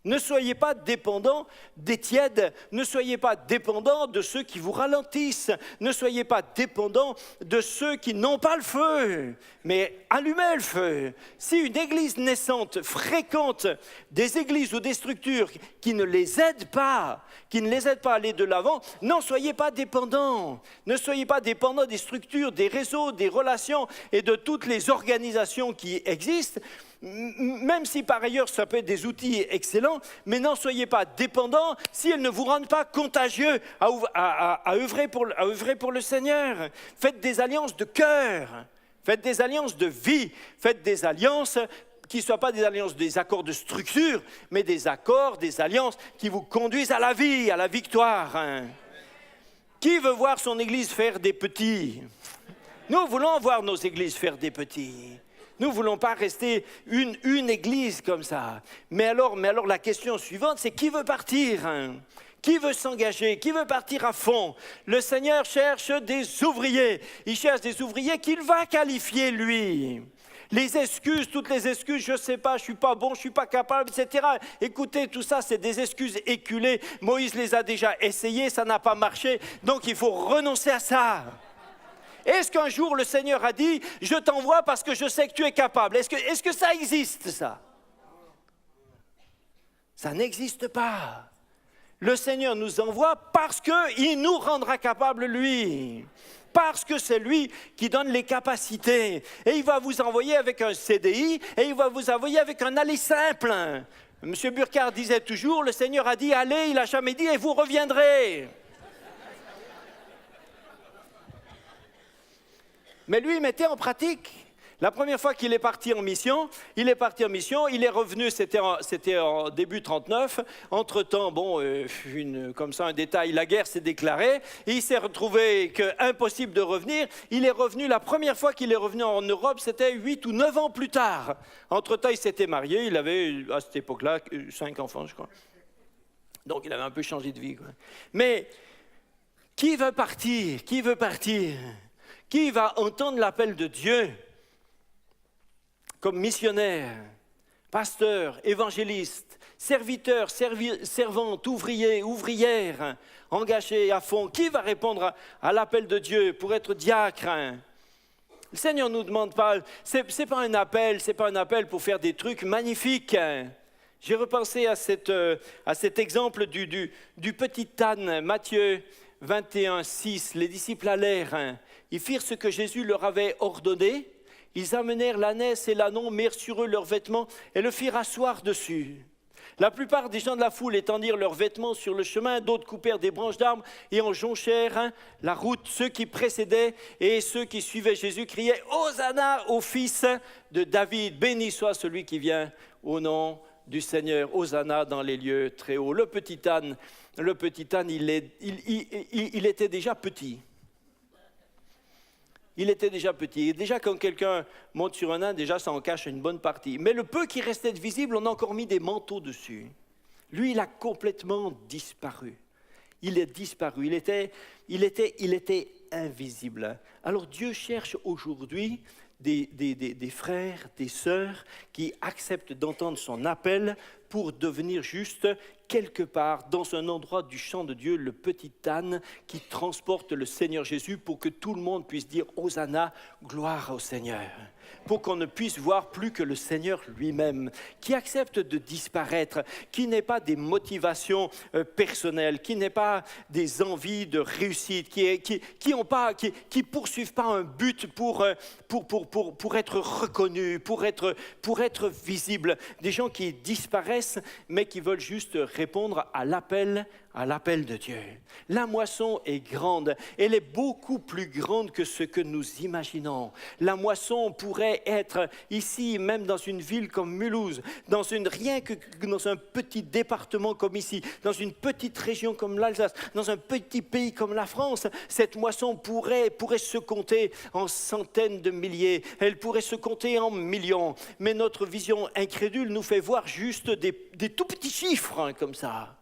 Ne soyez pas dépendants des tièdes, ne soyez pas dépendants de ceux qui vous ralentissent, ne soyez pas dépendants de ceux qui n'ont pas le feu, mais allumez le feu. Si une église naissante fréquente des églises ou des structures qui ne les aident pas à aller de l'avant, n'en soyez pas dépendants. Ne soyez pas dépendants des structures, des réseaux, des relations et de toutes les organisations qui existent, même si par ailleurs ça peut être des outils excellents, mais n'en soyez pas dépendants si elles ne vous rendent pas contagieux à œuvrer pour le Seigneur. Faites des alliances de cœur, faites des alliances de vie, faites des alliances qui ne soient pas des alliances, des accords de structure, mais des accords, des alliances qui vous conduisent à la vie, à la victoire. Qui veut voir son église faire des petits? Nous voulons voir nos églises faire des petits. Nous ne voulons pas rester une église comme ça. Mais alors la question suivante, c'est qui veut partir? Qui veut s'engager? Qui veut partir à fond? Le Seigneur cherche des ouvriers. Il cherche des ouvriers qu'il va qualifier, lui. Les excuses, toutes les excuses, je ne sais pas, je ne suis pas bon, je ne suis pas capable, etc. Écoutez, tout ça, c'est des excuses éculées. Moïse les a déjà essayées, ça n'a pas marché. Donc, il faut renoncer à ça. Est-ce qu'un jour le Seigneur a dit « Je t'envoie parce que je sais que tu es capable » Est-ce que ça existe, ça? Ça n'existe pas. Le Seigneur nous envoie parce qu'il nous rendra capables, lui. Parce que c'est lui qui donne les capacités. Et il va vous envoyer avec un CDI et il va vous envoyer avec un aller simple. M. Burkhardt disait toujours « Le Seigneur a dit « Allez », il n'a jamais dit « Et vous reviendrez ». Mais lui, il mettait en pratique. La première fois qu'il est parti en mission, il est revenu, c'était en début 39. Entre-temps, comme ça, un détail, la guerre s'est déclarée. Et il s'est retrouvé qu'impossible de revenir. Il est revenu, la première fois qu'il est revenu en Europe, c'était 8 ou 9 ans plus tard. Entre-temps, il s'était marié, il avait, à cette époque-là, 5 enfants, je crois. Donc, il avait un peu changé de vie, quoi. Mais, qui veut partir? Qui va entendre l'appel de Dieu comme missionnaire, pasteur, évangéliste, serviteur, servante, ouvrier, ouvrière, engagé à fond? Qui va répondre à l'appel de Dieu pour être diacre? Le Seigneur ne nous demande pas, c'est pas un appel pour faire des trucs magnifiques. J'ai repensé à cet exemple du petit âne, Matthieu 21, 6. Les disciples allèrent, ils firent ce que Jésus leur avait ordonné. Ils amenèrent l'ânesse et l'ânon, mirent sur eux leurs vêtements et le firent asseoir dessus. La plupart des gens de la foule étendirent leurs vêtements sur le chemin, d'autres coupèrent des branches d'arbres et en jonchèrent la route. Ceux qui précédaient et ceux qui suivaient Jésus criaient « Hosanna au fils de David, béni soit celui qui vient au nom du Seigneur, Hosanna dans les lieux très hauts. » Le petit âne, il était déjà petit. Il était déjà petit. Et déjà, quand quelqu'un monte sur un âne, déjà, ça en cache une bonne partie. Mais le peu qui restait visible, on a encore mis des manteaux dessus. Lui, il a complètement disparu. Il est disparu. Il était invisible. Alors, Dieu cherche aujourd'hui des frères, des sœurs qui acceptent d'entendre son appel pour devenir juste quelque part dans un endroit du champ de Dieu, le petit âne qui transporte le Seigneur Jésus pour que tout le monde puisse dire Hosanna, gloire au Seigneur. Pour qu'on ne puisse voir plus que le Seigneur lui-même, qui accepte de disparaître, qui n'est pas des motivations personnelles, qui n'est pas des envies de réussite, qui poursuivent pas un but pour être reconnus, pour être visibles. Des gens qui disparaissent, mais qui veulent juste répondre à l'appel de Dieu. La moisson est grande, elle est beaucoup plus grande que ce que nous imaginons. La moisson pourrait être ici, même dans une ville comme Mulhouse, rien que dans un petit département comme ici, dans une petite région comme l'Alsace, dans un petit pays comme la France. Cette moisson pourrait se compter en centaines de milliers, elle pourrait se compter en millions, mais notre vision incrédule nous fait voir juste des tout petits chiffres comme ça.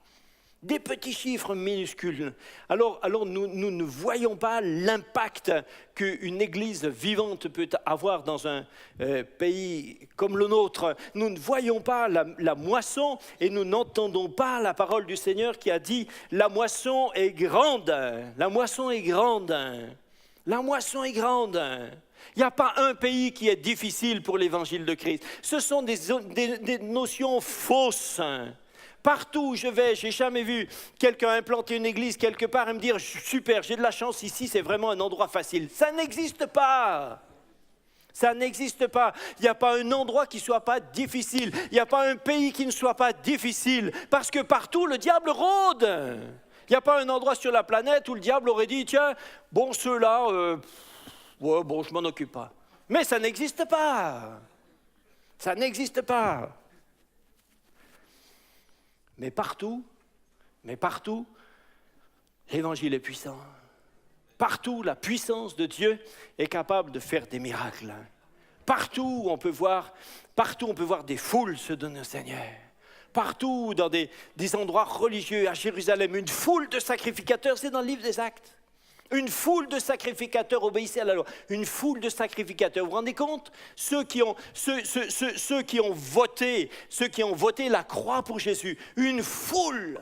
Des petits chiffres minuscules. Alors nous ne voyons pas l'impact qu'une église vivante peut avoir dans un pays comme le nôtre. Nous ne voyons pas la moisson et nous n'entendons pas la parole du Seigneur qui a dit « La moisson est grande, la moisson est grande, la moisson est grande ». Il n'y a pas un pays qui est difficile pour l'évangile de Christ. Ce sont des notions fausses. Partout où je vais, je n'ai jamais vu quelqu'un implanter une église quelque part et me dire « Super, j'ai de la chance, ici c'est vraiment un endroit facile ». Ça n'existe pas. Ça n'existe pas. Il n'y a pas un endroit qui ne soit pas difficile. Il n'y a pas un pays qui ne soit pas difficile. Parce que partout, le diable rôde. Il n'y a pas un endroit sur la planète où le diable aurait dit « Tiens, bon, ceux-là, je m'en occupe pas ». Mais ça n'existe pas. Ça n'existe pas. Mais partout, l'évangile est puissant. Partout, la puissance de Dieu est capable de faire des miracles. Partout, on peut voir des foules se donner au Seigneur. Partout, dans des endroits religieux, à Jérusalem, une foule de sacrificateurs, c'est dans le livre des Actes. Une foule de sacrificateurs obéissaient à la loi. Une foule de sacrificateurs. Vous vous rendez compte ? Ceux qui ont voté la croix pour Jésus. Une foule.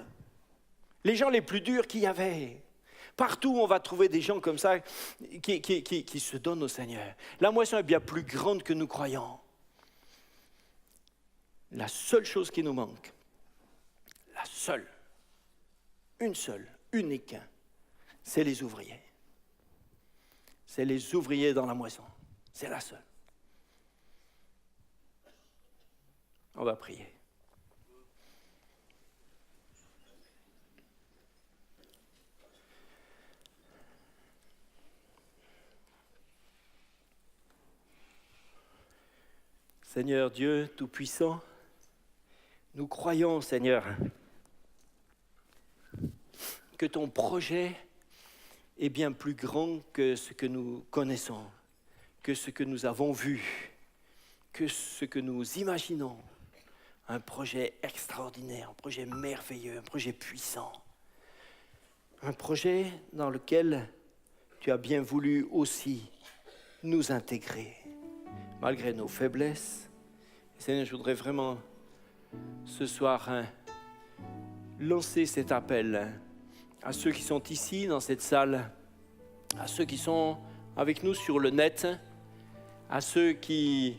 Les gens les plus durs qu'il y avait. Partout, on va trouver des gens comme ça qui se donnent au Seigneur. La moisson est bien plus grande que nous croyons. La seule chose qui nous manque, une seule, unique, c'est les ouvriers. C'est les ouvriers dans la moisson. C'est la seule. On va prier. Seigneur Dieu Tout-Puissant, nous croyons, Seigneur, que ton projet est bien plus grand que ce que nous connaissons, que ce que nous avons vu, que ce que nous imaginons. Un projet extraordinaire, un projet merveilleux, un projet puissant. Un projet dans lequel tu as bien voulu aussi nous intégrer, malgré nos faiblesses. Seigneur, je voudrais vraiment ce soir lancer cet appel à ceux qui sont ici dans cette salle, à ceux qui sont avec nous sur le net, à ceux qui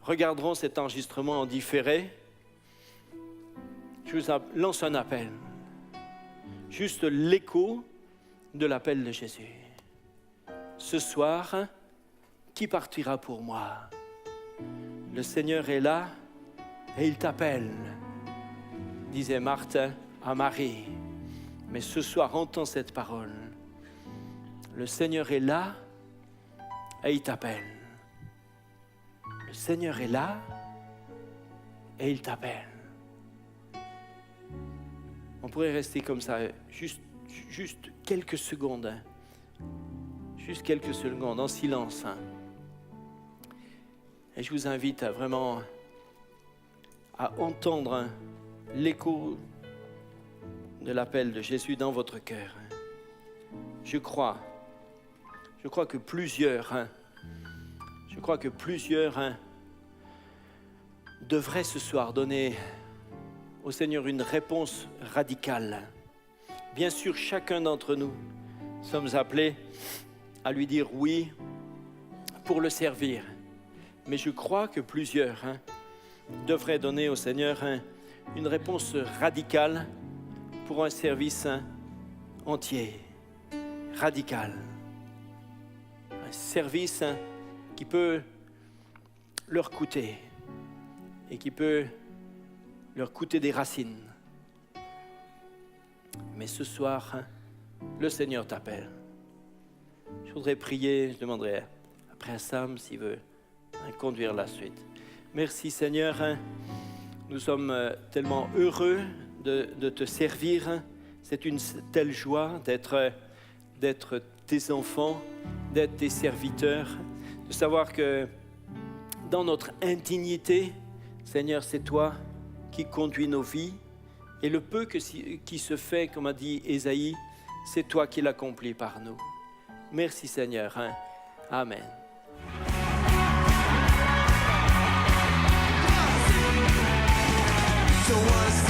regarderont cet enregistrement en différé. je vous lance un appel. Juste l'écho de l'appel de Jésus. Ce soir, qui partira pour moi? Le Seigneur est là et il t'appelle, disait Marthe à Marie. Mais ce soir, entends cette parole. Le Seigneur est là et il t'appelle. Le Seigneur est là et il t'appelle. On pourrait rester comme ça, juste quelques secondes. Juste quelques secondes, en silence. Et je vous invite à vraiment à entendre l'écho de l'appel de Jésus dans votre cœur. Je crois que plusieurs devraient ce soir donner au Seigneur une réponse radicale. Bien sûr, chacun d'entre nous sommes appelés à lui dire oui pour le servir. Mais je crois que plusieurs devraient donner au Seigneur une réponse radicale pour un service entier, radical. Un service qui peut leur coûter et qui peut leur coûter des racines. Mais ce soir, le Seigneur t'appelle. Je voudrais prier, je demanderai après à Sam s'il veut conduire la suite. Merci Seigneur, nous sommes tellement heureux de te servir. C'est une telle joie d'être tes enfants, d'être tes serviteurs, de savoir que dans notre indignité, Seigneur, c'est toi qui conduis nos vies. Et le peu qui se fait, comme a dit Ésaïe, c'est toi qui l'accomplis par nous. Merci Seigneur. Amen. So